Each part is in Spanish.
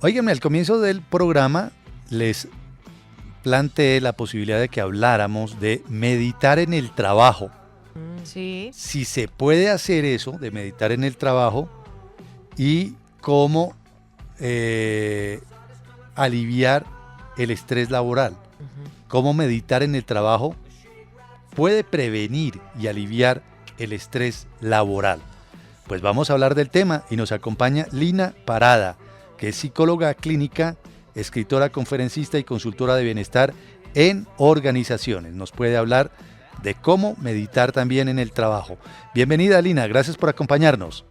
Óiganme, al comienzo del programa les planteé la posibilidad de que habláramos de meditar en el trabajo. Sí. Si se puede hacer eso, de meditar en el trabajo, y cómo eh, aliviar el estrés laboral. Ujú. Cómo meditar en el trabajo puede prevenir y aliviar el estrés laboral. Pues vamos a hablar del tema y nos acompaña Lina Parada, que es psicóloga clínica, escritora, conferencista y consultora de bienestar en organizaciones. Nos puede hablar de cómo meditar también en el trabajo. Bienvenida, Lina, gracias por acompañarnos.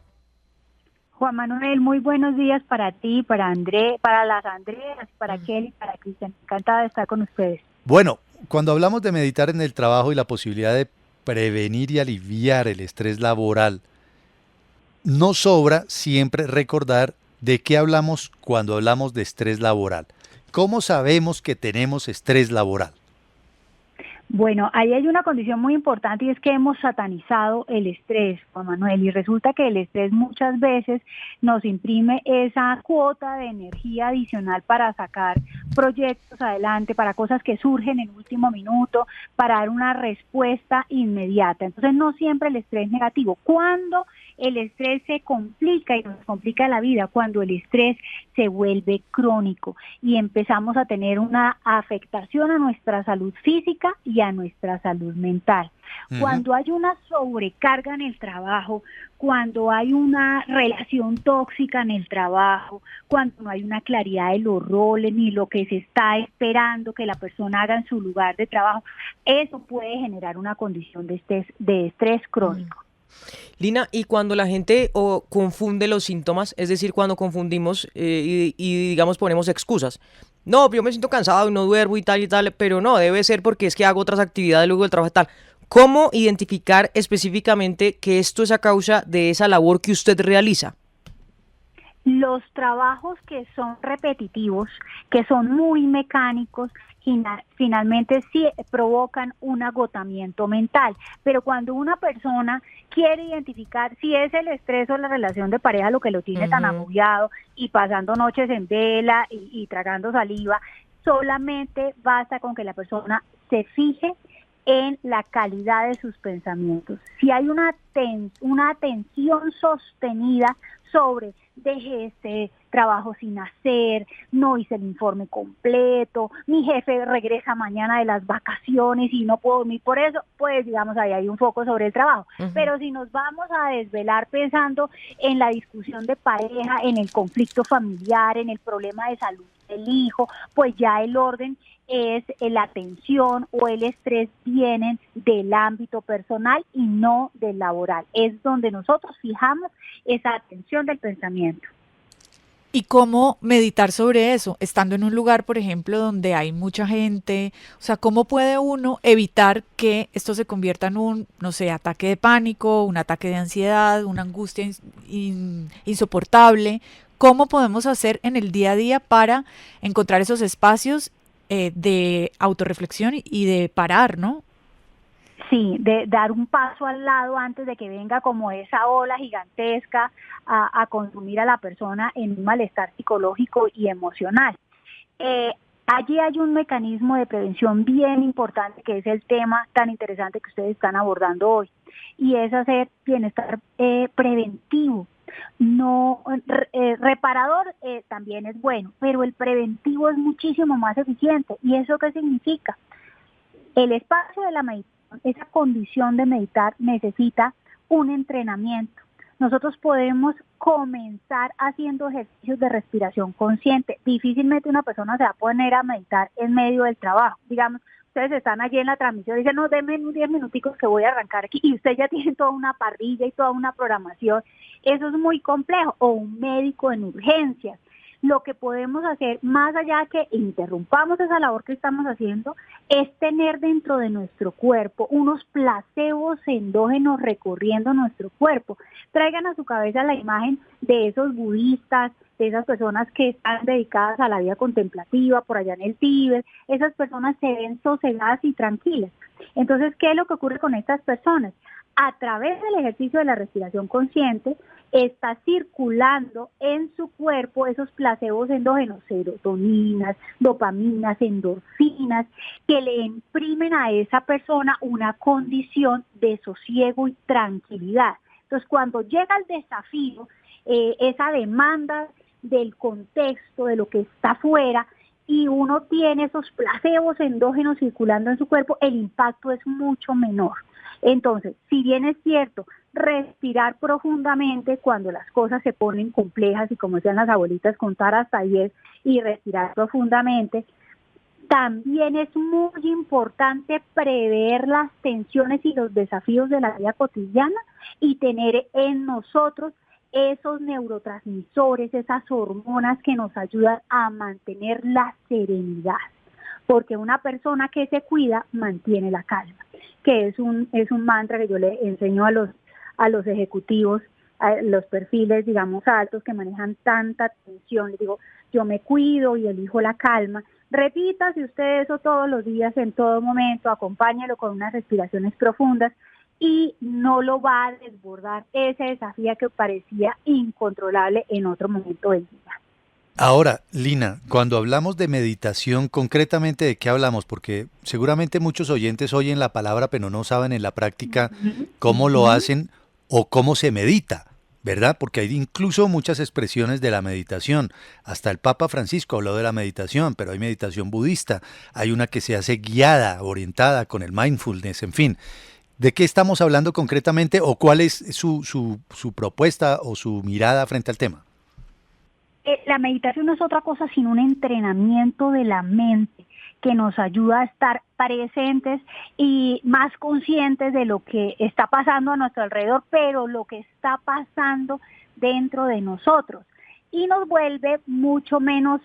Juan Manuel, muy buenos días para ti, para André, para las Andreas, para Mm. Kelly, para Cristian. Encantada de estar con ustedes. Bueno, cuando hablamos de meditar en el trabajo y la posibilidad de prevenir y aliviar el estrés laboral, no sobra siempre recordar de qué hablamos cuando hablamos de estrés laboral. ¿Cómo sabemos que tenemos estrés laboral? Bueno, ahí hay una condición muy importante y es que hemos satanizado el estrés, Juan Manuel, y resulta que el estrés muchas veces nos imprime esa cuota de energía adicional para sacar proyectos adelante, para cosas que surgen en último minuto, para dar una respuesta inmediata. Entonces no siempre el estrés es negativo. Cuando el estrés se complica y nos complica la vida, cuando el estrés se vuelve crónico y empezamos a tener una afectación a nuestra salud física y a nuestra salud mental. Ujú. Cuando hay una sobrecarga en el trabajo, cuando hay una relación tóxica en el trabajo, cuando no hay una claridad de los roles ni lo que se está esperando que la persona haga en su lugar de trabajo, eso puede generar una condición de estrés Mm. crónico. Lina, y cuando la gente confunde los síntomas, es decir, cuando confundimos y digamos ponemos excusas. No, yo me siento cansado y no duermo y tal, pero no, debe ser porque es que hago otras actividades luego del trabajo y tal. ¿Cómo identificar específicamente que esto es a causa de esa labor que usted realiza? Los trabajos que son repetitivos, que son muy mecánicos, finalmente sí provocan un agotamiento mental. Pero cuando una persona quiere identificar si es el estrés o la relación de pareja lo que lo tiene tan Ujú. agobiado y pasando noches en vela y tragando saliva, solamente basta con que la persona se fije en la calidad de sus pensamientos. Si hay una atención sostenida sobre dejé este trabajo sin hacer, no hice el informe completo, mi jefe regresa mañana de las vacaciones y no puedo dormir por eso, pues digamos ahí hay un foco sobre el trabajo. Ujú. Pero si nos vamos a desvelar pensando en la discusión de pareja, en el conflicto familiar, en el problema de salud del hijo, pues ya el orden es la tensión o el estrés vienen del ámbito personal y no del laboral. Es donde nosotros fijamos esa atención del pensamiento. ¿Y cómo meditar sobre eso? Estando en un lugar, por ejemplo, donde hay mucha gente, o sea, ¿cómo puede uno evitar que esto se convierta en un, no sé, ataque de pánico, un ataque de ansiedad, una angustia insoportable? ¿Cómo podemos hacer en el día a día para encontrar esos espacios de autorreflexión y de parar, ¿no? Sí, de dar un paso al lado antes de que venga como esa ola gigantesca a consumir a la persona en un malestar psicológico y emocional. Eh, Allí hay un mecanismo de prevención bien importante que es el tema tan interesante que ustedes están abordando hoy y es hacer bienestar preventivo. No reparador también es bueno, pero el preventivo es muchísimo más eficiente. ¿Y eso qué significa? El espacio de la meditación, esa condición de meditar necesita un entrenamiento. Nosotros podemos comenzar haciendo ejercicios de respiración consciente. Difícilmente una persona se va a poner a meditar en medio del trabajo. Digamos, ustedes están allí en la transmisión y dicen, no, denme unos 10 minuticos que voy a arrancar aquí. Y usted ya tiene toda una parrilla y toda una programación. Eso es muy complejo. O un médico en urgencias. Lo que podemos hacer, más allá que interrumpamos esa labor que estamos haciendo, es tener dentro de nuestro cuerpo unos placebos endógenos recorriendo nuestro cuerpo. Traigan a su cabeza la imagen de esos budistas, de esas personas que están dedicadas a la vida contemplativa por allá en el Tíbet. Esas personas se ven sosegadas y tranquilas. Entonces, ¿qué es lo que ocurre con estas personas? a través del ejercicio de la respiración consciente, está circulando en su cuerpo esos placebos endógenos, serotoninas, dopaminas, endorfinas, que le imprimen a esa persona una condición de sosiego y tranquilidad. Entonces, cuando llega el desafío, esa demanda del contexto, de lo que está afuera, y uno tiene esos placebos endógenos circulando en su cuerpo, el impacto es mucho menor. Entonces, si bien es cierto, respirar profundamente cuando las cosas se ponen complejas, y como decían las abuelitas, contar hasta 10 y respirar profundamente, también es muy importante prever las tensiones y los desafíos de la vida cotidiana y tener en nosotros esos neurotransmisores, esas hormonas que nos ayudan a mantener la serenidad. Porque una persona que se cuida mantiene la calma, que es un mantra que yo le enseño a los ejecutivos, a los perfiles, digamos, altos que manejan tanta tensión. Les digo, yo me cuido y elijo la calma. Repítase usted eso todos los días, en todo momento, acompáñalo con unas respiraciones profundas y no lo va a desbordar ese desafío que parecía incontrolable en otro momento del día. Ahora, Lina, cuando hablamos de meditación, concretamente ¿de qué hablamos? Porque seguramente muchos oyentes oyen la palabra, pero no saben en la práctica cómo lo hacen o cómo se medita, ¿verdad? Porque hay incluso muchas expresiones de la meditación. Hasta el Papa Francisco habló de la meditación, pero hay meditación budista, hay una que se hace guiada, orientada con el mindfulness, en fin. ¿De qué estamos hablando concretamente o cuál es su propuesta o su mirada frente al tema? La meditación no es otra cosa sino un entrenamiento de la mente que nos ayuda a estar presentes y más conscientes de lo que está pasando a nuestro alrededor, pero lo que está pasando dentro de nosotros. Y nos vuelve mucho menos,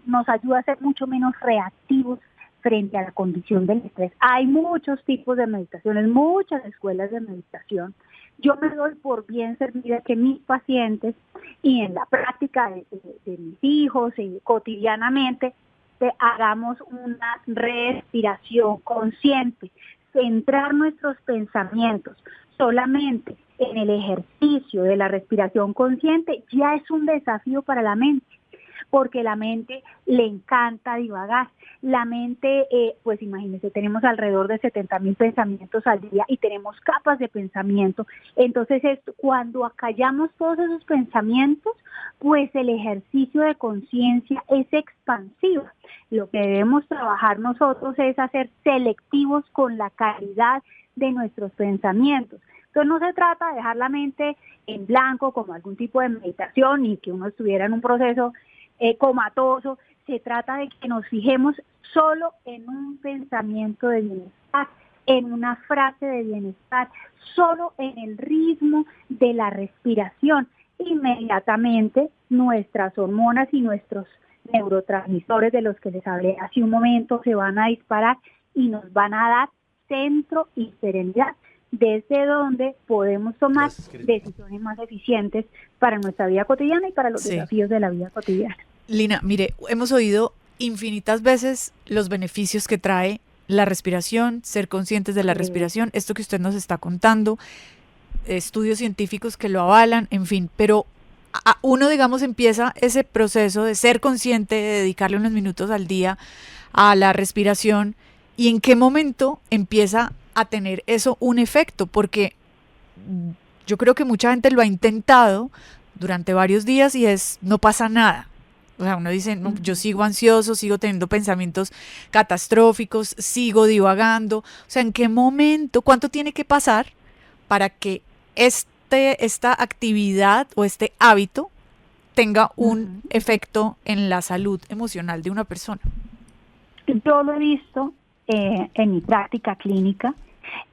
nos ayuda a ser mucho menos reactivos frente a la condición del estrés. Hay muchos tipos de meditaciones, muchas escuelas de meditación. Yo me doy por bien servida que mis pacientes y en la práctica de mis hijos y cotidianamente hagamos una respiración consciente, centrar nuestros pensamientos solamente en el ejercicio de la respiración consciente ya es un desafío para la mente, porque la mente le encanta divagar. La mente, pues imagínense, tenemos alrededor de 70,000 pensamientos al día y tenemos capas de pensamiento. Entonces, cuando acallamos todos esos pensamientos, pues el ejercicio de conciencia es expansivo. Lo que debemos trabajar nosotros es hacer selectivos con la calidad de nuestros pensamientos. Entonces, no se trata de dejar la mente en blanco como algún tipo de meditación ni que uno estuviera en un proceso comatoso. Se trata de que nos fijemos solo en un pensamiento de bienestar, en una frase de bienestar, solo en el ritmo de la respiración. Inmediatamente nuestras hormonas y nuestros neurotransmisores de los que les hablé hace un momento se van a disparar y nos van a dar centro y serenidad, desde donde podemos tomar decisiones más eficientes para nuestra vida cotidiana y para los desafíos de la vida cotidiana. Lina, mire, hemos oído infinitas veces los beneficios que trae la respiración, ser conscientes de la respiración, esto que usted nos está contando, estudios científicos que lo avalan, en fin, pero uno, digamos, empieza ese proceso de ser consciente, de dedicarle unos minutos al día a la respiración, y en qué momento empieza a tener eso un efecto, porque yo creo que mucha gente lo ha intentado durante varios días y no pasa nada. O sea, uno dice, no, yo sigo ansioso, sigo teniendo pensamientos catastróficos, sigo divagando. O sea, ¿en qué momento, cuánto tiene que pasar para que esta actividad o este hábito tenga un efecto en la salud emocional de una persona? Yo lo he visto en mi práctica clínica,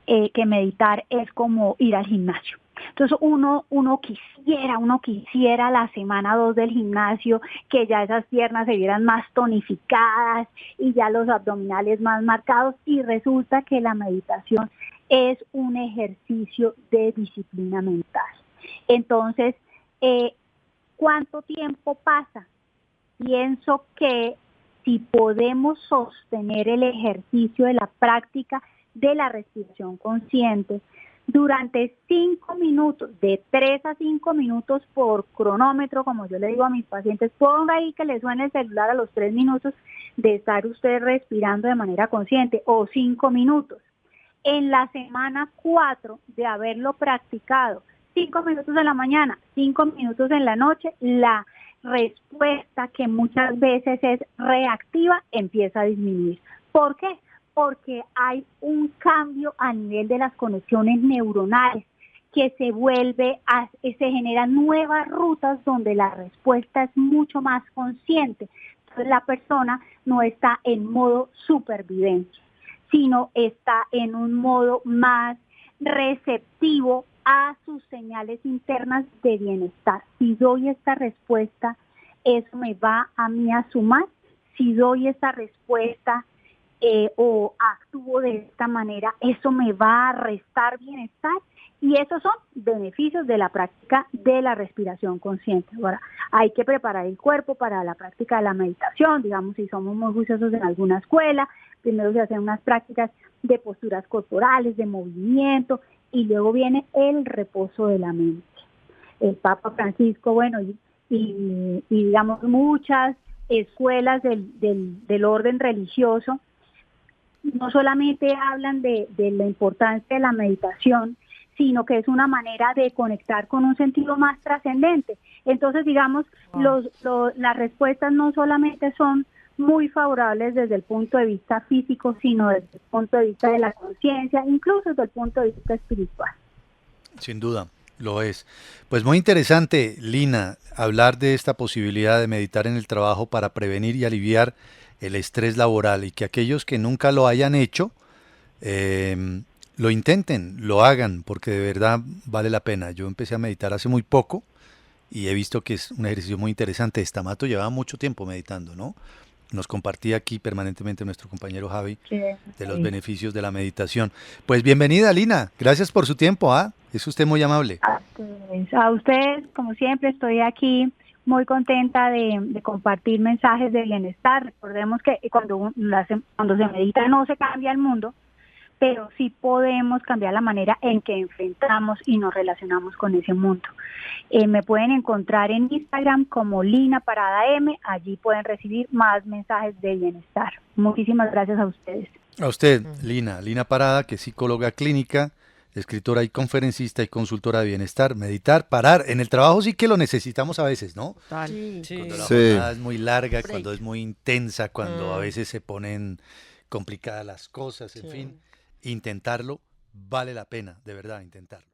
que meditar es como ir al gimnasio. Entonces uno quisiera la semana 2 del gimnasio que ya esas piernas se vieran más tonificadas y ya los abdominales más marcados, y resulta que la meditación es un ejercicio de disciplina mental. Entonces, ¿cuánto tiempo pasa? Pienso que si podemos sostener el ejercicio de la práctica de la respiración consciente durante 5 minutos, de 3 a 5 minutos por cronómetro, como yo le digo a mis pacientes, ponga ahí que le suene el celular a los 3 minutos de estar usted respirando de manera consciente, o 5 minutos. En la semana 4 de haberlo practicado, 5 minutos en la mañana, 5 minutos en la noche, la respuesta, que muchas veces es reactiva, empieza a disminuir. ¿Por qué? Porque hay un cambio a nivel de las conexiones neuronales que se generan nuevas rutas donde la respuesta es mucho más consciente. Entonces la persona no está en modo supervivencia, sino está en un modo más receptivo a sus señales internas de bienestar. Si doy esta respuesta, eso me va a mí a sumar. Si doy esta respuesta o actúo de esta manera, eso me va a restar bienestar. Y esos son beneficios de la práctica de la respiración consciente. Ahora, hay que preparar el cuerpo para la práctica de la meditación. Digamos, si somos muy juiciosos en alguna escuela, primero se hacen unas prácticas de posturas corporales, de movimiento, y luego viene el reposo de la mente. El Papa Francisco, bueno, y digamos muchas escuelas del orden religioso no solamente hablan de la importancia de la meditación, sino que es una manera de conectar con un sentido más trascendente. Entonces, digamos, las respuestas no solamente son muy favorables desde el punto de vista físico, sino desde el punto de vista de la conciencia, incluso desde el punto de vista espiritual. Sin duda, lo es. Pues muy interesante, Lina, hablar de esta posibilidad de meditar en el trabajo para prevenir y aliviar el estrés laboral, y que aquellos que nunca lo hayan hecho, lo intenten, lo hagan, porque de verdad vale la pena. Yo empecé a meditar hace muy poco y he visto que es un ejercicio muy interesante. Estamato llevaba mucho tiempo meditando, ¿no? Nos compartía aquí permanentemente nuestro compañero Javi de los beneficios de la meditación. Pues bienvenida, Lina. Gracias por su tiempo. Es usted muy amable. A ustedes, como siempre, estoy aquí muy contenta de compartir mensajes de bienestar. Recordemos que cuando se medita no se cambia el mundo, pero sí podemos cambiar la manera en que enfrentamos y nos relacionamos con ese mundo. Me pueden encontrar en Instagram como Lina Parada M, allí pueden recibir más mensajes de bienestar. Muchísimas gracias a ustedes. A usted, Lina Parada, que es psicóloga clínica, escritora y conferencista y consultora de bienestar. Meditar, parar, en el trabajo sí que lo necesitamos a veces, ¿no? Sí. Cuando la jornada es muy larga, cuando es muy intensa, cuando a veces se ponen complicadas las cosas, en fin. Intentarlo vale la pena, de verdad, intentarlo.